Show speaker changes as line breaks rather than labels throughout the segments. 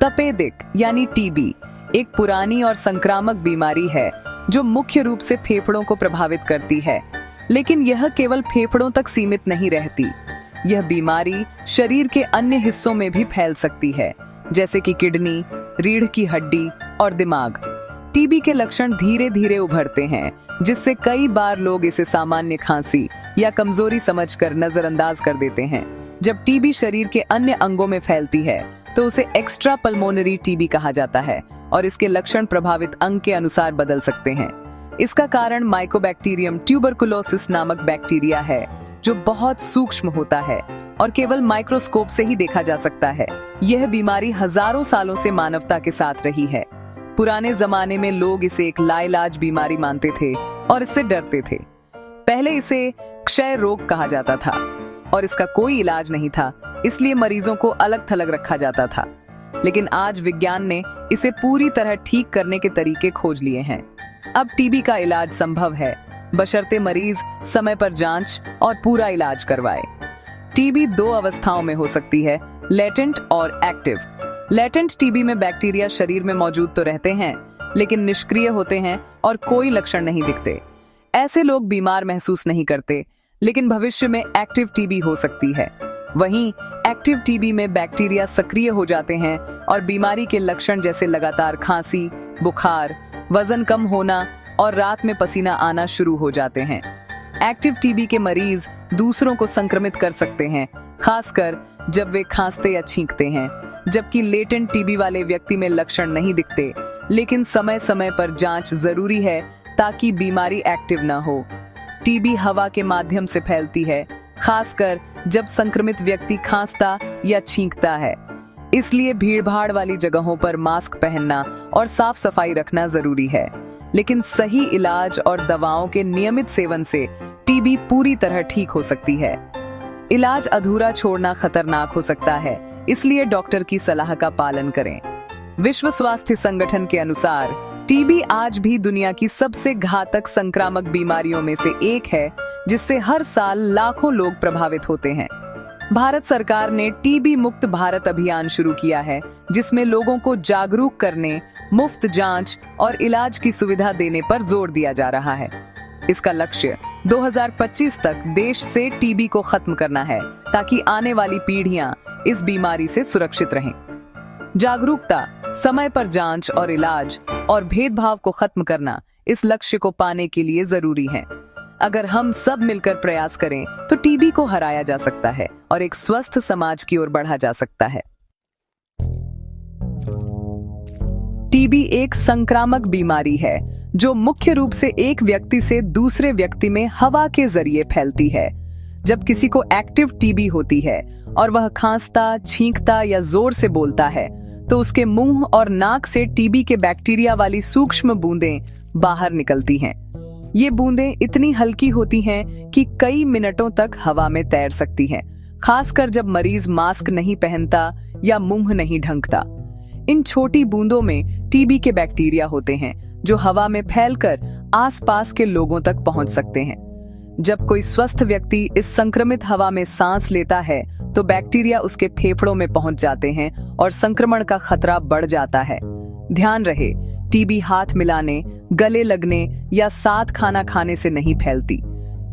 तपेदिक यानी टीबी एक पुरानी और संक्रामक बीमारी है जो मुख्य रूप से फेफड़ों को प्रभावित करती है, लेकिन यह केवल फेफड़ों तक सीमित नहीं रहती। यह बीमारी शरीर के अन्य हिस्सों में भी फैल सकती है, जैसे कि किडनी, रीढ़ की हड्डी और दिमाग। टीबी के लक्षण धीरे धीरे उभरते हैं, जिससे कई बार लोग इसे सामान्य खांसी या कमजोरी समझकर नजरअंदाज कर देते हैं। जब टीबी शरीर के अन्य अंगों में फैलती है तो उसे एक्स्ट्रा पल्मोनरी टीबी कहा जाता है और इसके लक्षण प्रभावित अंग के अनुसार बदल सकते हैं। इसका कारण माइकोबैक्टीरियम ट्यूबरकुलोसिस नामक बैक्टीरिया है, जो बहुत सूक्ष्म होता है और केवल माइक्रोस्कोप से ही देखा जा सकता है। यह बीमारी हजारों सालों से मानवता के साथ रही है। पुराने जमाने में लोग इसे एक लाइलाज बीमारी मानते थे और इससे डरते थे। पहले इसे क्षय रोग कहा जाता था और इसका कोई इलाज नहीं था, इसलिए मरीजों को अलग थलग रखा जाता था। लेकिन आज विज्ञान ने इसे पूरी तरह ठीक करने के तरीके खोज लिए हैं। अब टीबी का इलाज संभव है, बशर्ते मरीज समय पर जांच और पूरा इलाज करवाए। टीबी दो अवस्थाओं में हो सकती है, लेटेंट और एक्टिव। लेटेंट टीबी में बैक्टीरिया शरीर में मौजूद तो रहते हैं, लेकिन निष्क्रिय होते हैं और कोई लक्षण नहीं दिखते। ऐसे लोग बीमार महसूस नहीं करते, लेकिन भविष्य में एक्टिव टीबी हो सकती है। वहीं एक्टिव टीबी में बैक्टीरिया सक्रिय हो जाते हैं और बीमारी के लक्षण जैसे लगातार खांसी, बुखार, वजन कम होना और रात में पसीना आना शुरू हो जाते हैं। एक्टिव टीबी के मरीज दूसरों को संक्रमित कर सकते हैं, खासकर जब वे खांसते या छींकते हैं, जबकि लेटेंट टीबी वाले व्यक्ति में लक्षण नहीं दिखते, लेकिन समय समय पर जांच जरूरी है ताकि बीमारी एक्टिव न हो। टीबी हवा के माध्यम से फैलती है, खासकर जब संक्रमित व्यक्ति खांसता या छींकता है। इसलिए भीड़भाड़ वाली जगहों पर मास्क पहनना और साफ सफाई रखना जरूरी है। लेकिन सही इलाज और दवाओं के नियमित सेवन से टीबी पूरी तरह ठीक हो सकती है। इलाज अधूरा छोड़ना खतरनाक हो सकता है, इसलिए डॉक्टर की सलाह का पालन करें। विश्व स्वास्थ्य संगठन के अनुसार टीबी आज भी दुनिया की सबसे घातक संक्रामक बीमारियों में से एक है, जिससे हर साल लाखों लोग प्रभावित होते हैं। भारत सरकार ने टीबी मुक्त भारत अभियान शुरू किया है, जिसमें लोगों को जागरूक करने, मुफ्त जांच और इलाज की सुविधा देने पर जोर दिया जा रहा है। इसका लक्ष्य 2025 तक देश से टीबी को खत्म करना है, ताकि आने वाली पीढ़ियां इस बीमारी से सुरक्षित रहें। जागरूकता, समय पर जांच और इलाज और भेदभाव को खत्म करना इस लक्ष्य को पाने के लिए जरूरी है। अगर हम सब मिलकर प्रयास करें तो टीबी को हराया जा सकता है और एक स्वस्थ समाज की ओर बढ़ा जा सकता है। टीबी एक संक्रामक बीमारी है जो मुख्य रूप से एक व्यक्ति से दूसरे व्यक्ति में हवा के जरिए फैलती है। जब किसी को एक्टिव टीबी होती है और वह खांसता, छींकता या जोर से बोलता है, तो उसके मुंह और नाक से टीबी के बैक्टीरिया वाली सूक्ष्म बूंदें बाहर निकलती हैं। ये बूंदें इतनी हल्की होती हैं कि कई मिनटों तक हवा में तैर सकती हैं, खासकर जब मरीज मास्क नहीं पहनता या मुंह नहीं ढकता। इन छोटी बूंदों में टीबी के बैक्टीरिया होते हैं, जो हवा में फैलकर आसपास के लोगों तक पहुंच सकते हैं। जब कोई स्वस्थ व्यक्ति इस संक्रमित हवा में सांस लेता है, तो बैक्टीरिया उसके फेफड़ों में पहुंच जाते हैं और संक्रमण का खतरा बढ़ जाता है। ध्यान रहे, टीबी हाथ मिलाने, गले लगने या साथ खाना खाने से नहीं फैलती।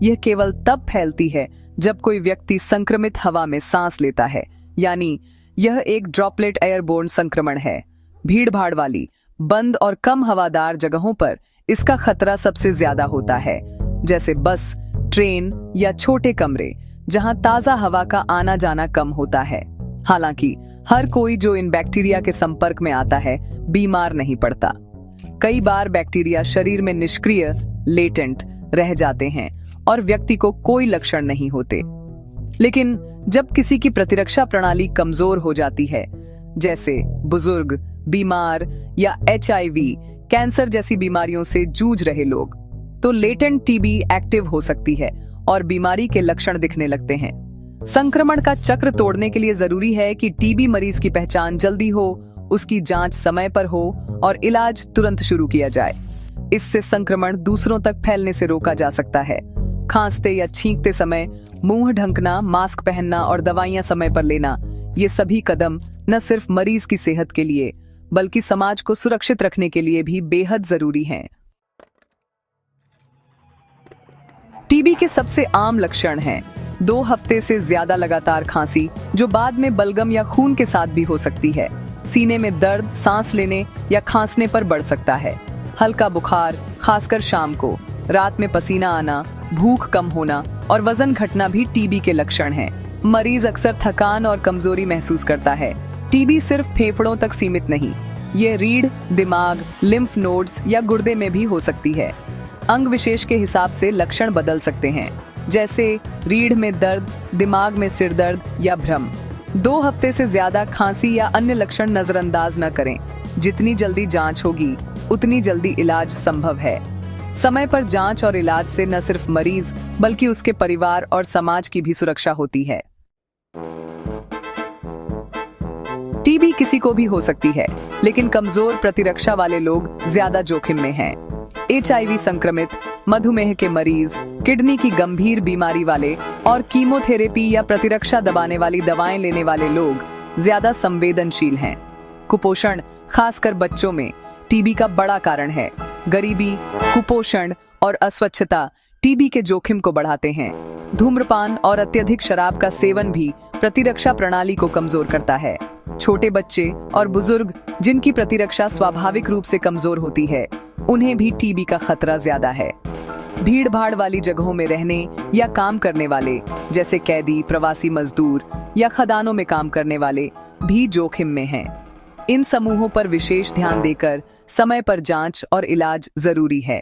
यह केवल तब फैलती है जब कोई व्यक्ति संक्रमित हवा में सांस लेता है, यानी यह एक ड्रॉपलेट एयरबोर्न संक्रमण है। भीड़भाड़ वाली, बंद और कम हवादार जगहों पर इसका खतरा सबसे ज्यादा होता है, जैसे बस, ट्रेन या छोटे कमरे जहां ताजा हवा का आना जाना कम होता है। हालांकि हर कोई जो इन बैक्टीरिया के संपर्क में आता है बीमार नहीं पड़ता। कई बार बैक्टीरिया शरीर में निष्क्रिय, लेटेंट रह जाते हैं और व्यक्ति को कोई लक्षण नहीं होते। लेकिन जब किसी की प्रतिरक्षा प्रणाली कमजोर हो जाती है, जैसे बुजुर्ग, बीमार या HIV, कैंसर जैसी बीमारियों से जूझ रहे लोग, तो लेटेंट टीबी एक्टिव हो सकती है और बीमारी के लक्षण दिखने लगते हैं। संक्रमण का चक्र तोड़ने के लिए जरूरी है कि टीबी मरीज की पहचान जल्दी हो, उसकी जांच समय पर हो और इलाज तुरंत शुरू किया जाए। इससे संक्रमण दूसरों तक फैलने से रोका जा सकता है। खांसते या छींकते समय मुंह ढकना, मास्क पहनना और दवाइयां समय पर लेना, ये सभी कदम न सिर्फ मरीज की सेहत के लिए बल्कि समाज को सुरक्षित रखने के लिए भी बेहद जरूरी हैं। टीबी के सबसे आम लक्षण हैं 2 हफ्ते से ज्यादा लगातार खांसी, जो बाद में बलगम या खून के साथ भी हो सकती है। सीने में दर्द सांस लेने या खांसने पर बढ़ सकता है। हल्का बुखार, खासकर शाम को। रात में पसीना आना, भूख कम होना और वजन घटना भी टीबी के लक्षण हैं। मरीज अक्सर थकान और कमजोरी महसूस करता है। टीबी सिर्फ फेफड़ों तक सीमित नहीं, ये रीढ़, दिमाग, लिम्फ नोड्स या गुर्दे में भी हो सकती है। अंग विशेष के हिसाब से लक्षण बदल सकते हैं, जैसे रीढ़ में दर्द, दिमाग में सिर दर्द या भ्रम। 2 हफ्ते से ज्यादा खांसी या अन्य लक्षण नजरअंदाज न करें। जितनी जल्दी जांच होगी उतनी जल्दी इलाज संभव है। समय पर जांच और इलाज से न सिर्फ मरीज बल्कि उसके परिवार और समाज की भी सुरक्षा होती है। टीबी किसी को भी हो सकती है, लेकिन कमजोर प्रतिरक्षा वाले लोग ज्यादा जोखिम में हैं। HIV संक्रमित, मधुमेह के मरीज, किडनी की गंभीर बीमारी वाले और कीमोथेरेपी या प्रतिरक्षा दबाने वाली दवाएं लेने वाले लोग ज्यादा संवेदनशील हैं। कुपोषण, खासकर बच्चों में, टीबी का बड़ा कारण है। गरीबी, कुपोषण और अस्वच्छता टीबी के जोखिम को बढ़ाते हैं। धूम्रपान और अत्यधिक शराब का सेवन भी प्रतिरक्षा प्रणाली को कमजोर करता है। छोटे बच्चे और बुजुर्ग जिनकी प्रतिरक्षा स्वाभाविक रूप से कमजोर होती है, उन्हें भी टीबी का खतरा ज्यादा है। भीड़ भाड़ वाली जगहों में रहने या काम करने वाले, जैसे कैदी, प्रवासी मजदूर या खदानों में काम करने वाले भी जोखिम में हैं। इन समूहों पर विशेष ध्यान देकर समय पर जांच और इलाज जरूरी है।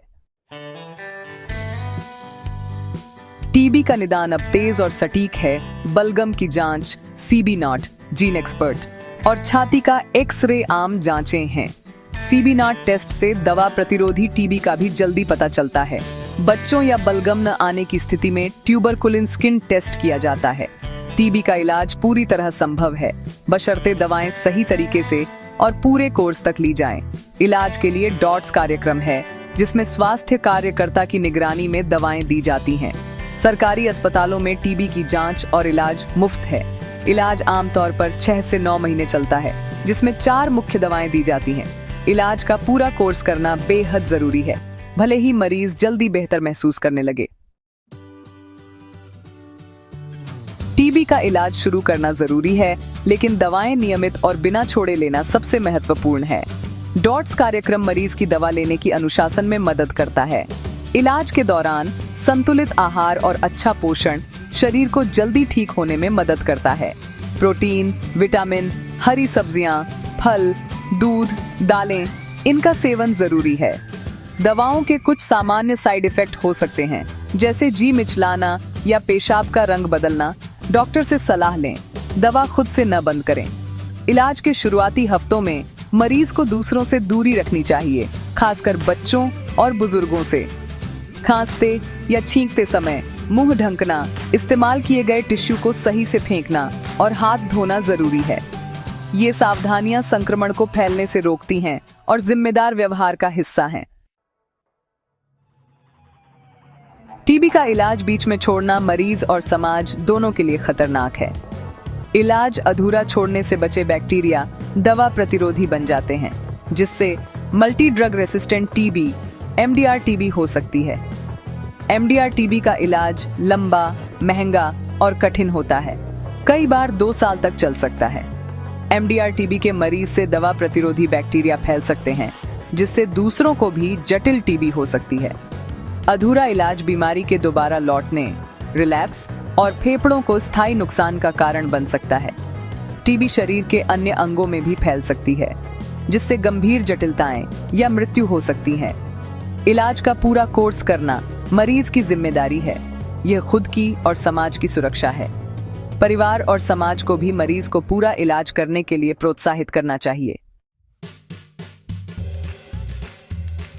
टीबी का निदान अब तेज और सटीक है। बलगम की जांच, CB नॉट, जीन एक्सपर्ट और छाती का एक्स-रे आम जांचें हैं। CB नॉट टेस्ट से दवा प्रतिरोधी टीबी का भी जल्दी पता चलता है। बच्चों या बलगम न आने की स्थिति में ट्यूबरकुलिन स्किन टेस्ट किया जाता है। टीबी का इलाज पूरी तरह संभव है, बशर्ते दवाएं सही तरीके से और पूरे कोर्स तक ली जाएं। इलाज के लिए डॉट्स कार्यक्रम है, जिसमें स्वास्थ्य कार्यकर्ता की निगरानी में दवाएं दी जाती हैं। सरकारी अस्पतालों में टीबी की जांच और इलाज मुफ्त है। इलाज आमतौर पर 6 से 9 महीने चलता है, जिसमें 4 मुख्य दवाएं दी जाती हैं। इलाज का पूरा कोर्स करना बेहद जरूरी है, भले ही मरीज जल्दी बेहतर महसूस करने लगे। टीबी का इलाज शुरू करना जरूरी है, लेकिन दवाएं नियमित और बिना छोड़े लेना सबसे महत्वपूर्ण है। डॉट्स कार्यक्रम मरीज की दवा लेने की अनुशासन में मदद करता है। इलाज के दौरान संतुलित आहार और अच्छा पोषण शरीर को जल्दी ठीक होने में मदद करता है। प्रोटीन, विटामिन, हरी सब्जियां, फल, दूध, दालें, इनका सेवन जरूरी है। दवाओं के कुछ सामान्य साइड इफेक्ट हो सकते हैं, जैसे जी मिचलाना या पेशाब का रंग बदलना। डॉक्टर से सलाह लें। दवा खुद से न बंद करें। इलाज के शुरुआती हफ्तों में मरीज को दूसरों से दूरी रखनी चाहिए, खासकर बच्चों और बुजुर्गों से। खांसते या छींकते समय मुंह ढकना, इस्तेमाल किए गए टिश्यू को सही से फेंकना और हाथ धोना जरूरी है। ये सावधानियां संक्रमण को फैलने से रोकती हैं और जिम्मेदार व्यवहार का हिस्सा हैं। टीबी का इलाज बीच में छोड़ना मरीज और समाज दोनों के लिए खतरनाक है। इलाज अधूरा छोड़ने से बचे बैक्टीरिया दवा प्रतिरोधी बन जाते हैं, जिससे multi drug resistant TB, MDR TB हो सकती है। MDR टीबी का इलाज लंबा, महंगा और कठिन होता है। कई बार 2 साल तक चल सकता है। MDR टीबी के मरीज से दवा प्रतिरोधी बैक्टीरिया फैल सकते हैं, जिससे दूसरों को भी जटिल टीबी हो सकती है। अधूरा इलाज बीमारी के दोबारा लौटने, रिलैप्स और फेफड़ों को स्थायी नुकसान का कारण बन सकता है। टीबी शरीर के अन्य अंगों में भी फैल सकती है, जिससे गंभीर जटिलताएं या मृत्यु हो सकती है। इलाज का पूरा कोर्स करना मरीज की जिम्मेदारी है। यह खुद की और समाज की सुरक्षा है। परिवार और समाज को भी मरीज को पूरा इलाज करने के लिए प्रोत्साहित करना चाहिए।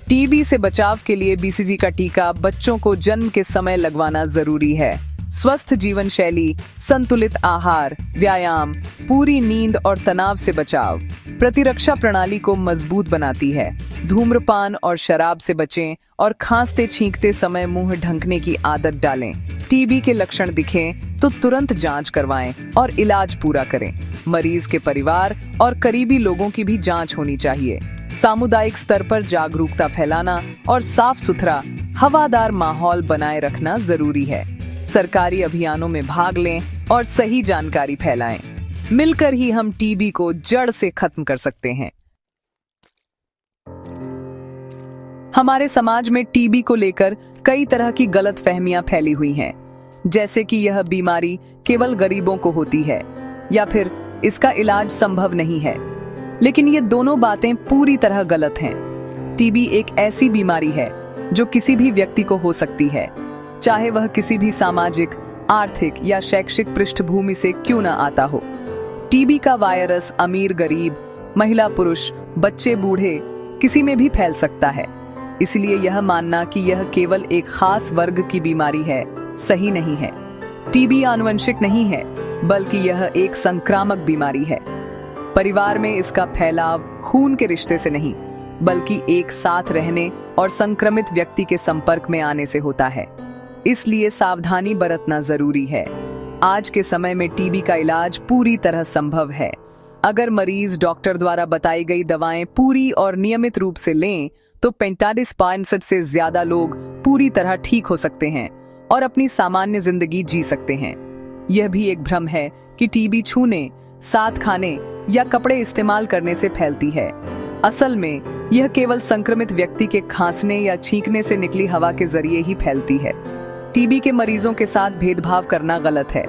टीबी से बचाव के लिए BCG का टीका बच्चों को जन्म के समय लगवाना जरूरी है। स्वस्थ जीवन शैली, संतुलित आहार, व्यायाम, पूरी नींद और तनाव से बचाव प्रतिरक्षा प्रणाली को मजबूत बनाती है। धूम्रपान और शराब से बचें और खांसते छींकते समय मुंह ढकने की आदत डालें। टीबी के लक्षण दिखें तो तुरंत जांच करवाएं और इलाज पूरा करें। मरीज के परिवार और करीबी लोगों की भी जांच होनी चाहिए। सामुदायिक स्तर पर जागरूकता फैलाना और साफ सुथरा हवादार माहौल बनाए रखना जरूरी है। सरकारी अभियानों में भाग लें और सही जानकारी फैलाएं। मिलकर ही हम टीबी को जड़ से खत्म कर सकते हैं। हमारे समाज में टीबी को लेकर कई तरह की गलतफहमियां फैली हुई हैं, जैसे कि यह बीमारी केवल गरीबों को होती है या फिर इसका इलाज संभव नहीं है। लेकिन ये दोनों बातें पूरी तरह गलत हैं। टीबी एक ऐसी बीमारी है जो किसी भी व्यक्ति को हो सकती है, चाहे वह किसी भी सामाजिक, आर्थिक या शैक्षिक पृष्ठभूमि से क्यों न आता हो। टीबी का वायरस अमीर गरीब, महिला पुरुष, बच्चे बूढ़े, किसी में भी फैल सकता है। इसलिए यह मानना कि यह केवल एक खास वर्ग की बीमारी है सही नहीं है। टीबी आनुवंशिक नहीं है, बल्कि यह एक संक्रामक बीमारी है। परिवार में इसका फैलाव खून के रिश्ते से नहीं, बल्कि एक साथ रहने और संक्रमित व्यक्ति के संपर्क में आने से होता है। इसलिए सावधानी बरतना जरूरी है। आज के समय में टीबी का इलाज पूरी तरह संभव है। अगर मरीज डॉक्टर द्वारा बताई गई दवाएं पूरी और नियमित रूप से लें तो 45% से ज्यादा लोग पूरी तरह ठीक हो सकते हैं और अपनी सामान्य जिंदगी जी सकते हैं। यह भी एक भ्रम है कि टीबी छूने, साथ खाने या कपड़े इस्तेमाल करने से फैलती है। असल में यह केवल संक्रमित व्यक्ति के खांसने या छींकने से निकली हवा के जरिए ही फैलती है। टीबी के मरीजों के साथ भेदभाव करना गलत है।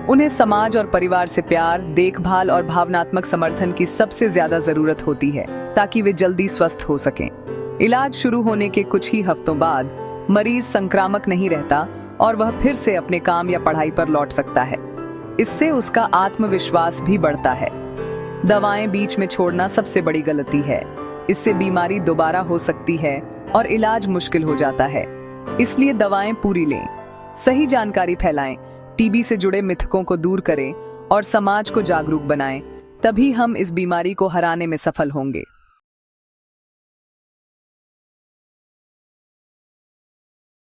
उन्हें समाज और परिवार से प्यार, देखभाल और भावनात्मक समर्थन की सबसे ज्यादा जरूरत होती है ताकि वे जल्दी स्वस्थ हो सकें। इलाज शुरू होने के कुछ ही हफ्तों बाद मरीज संक्रामक नहीं रहता और वह फिर से अपने काम या पढ़ाई पर लौट सकता है। इससे उसका आत्मविश्वास भी बढ़ता है। दवाएं बीच में छोड़ना सबसे बड़ी गलती है। इससे बीमारी दोबारा हो सकती है और इलाज मुश्किल हो जाता है। इसलिए दवाएं पूरी लें, सही जानकारी फैलाएं, टीबी से जुड़े मिथकों को दूर करें और समाज को जागरूक बनाएं। तभी हम इस बीमारी को हराने में सफल होंगे।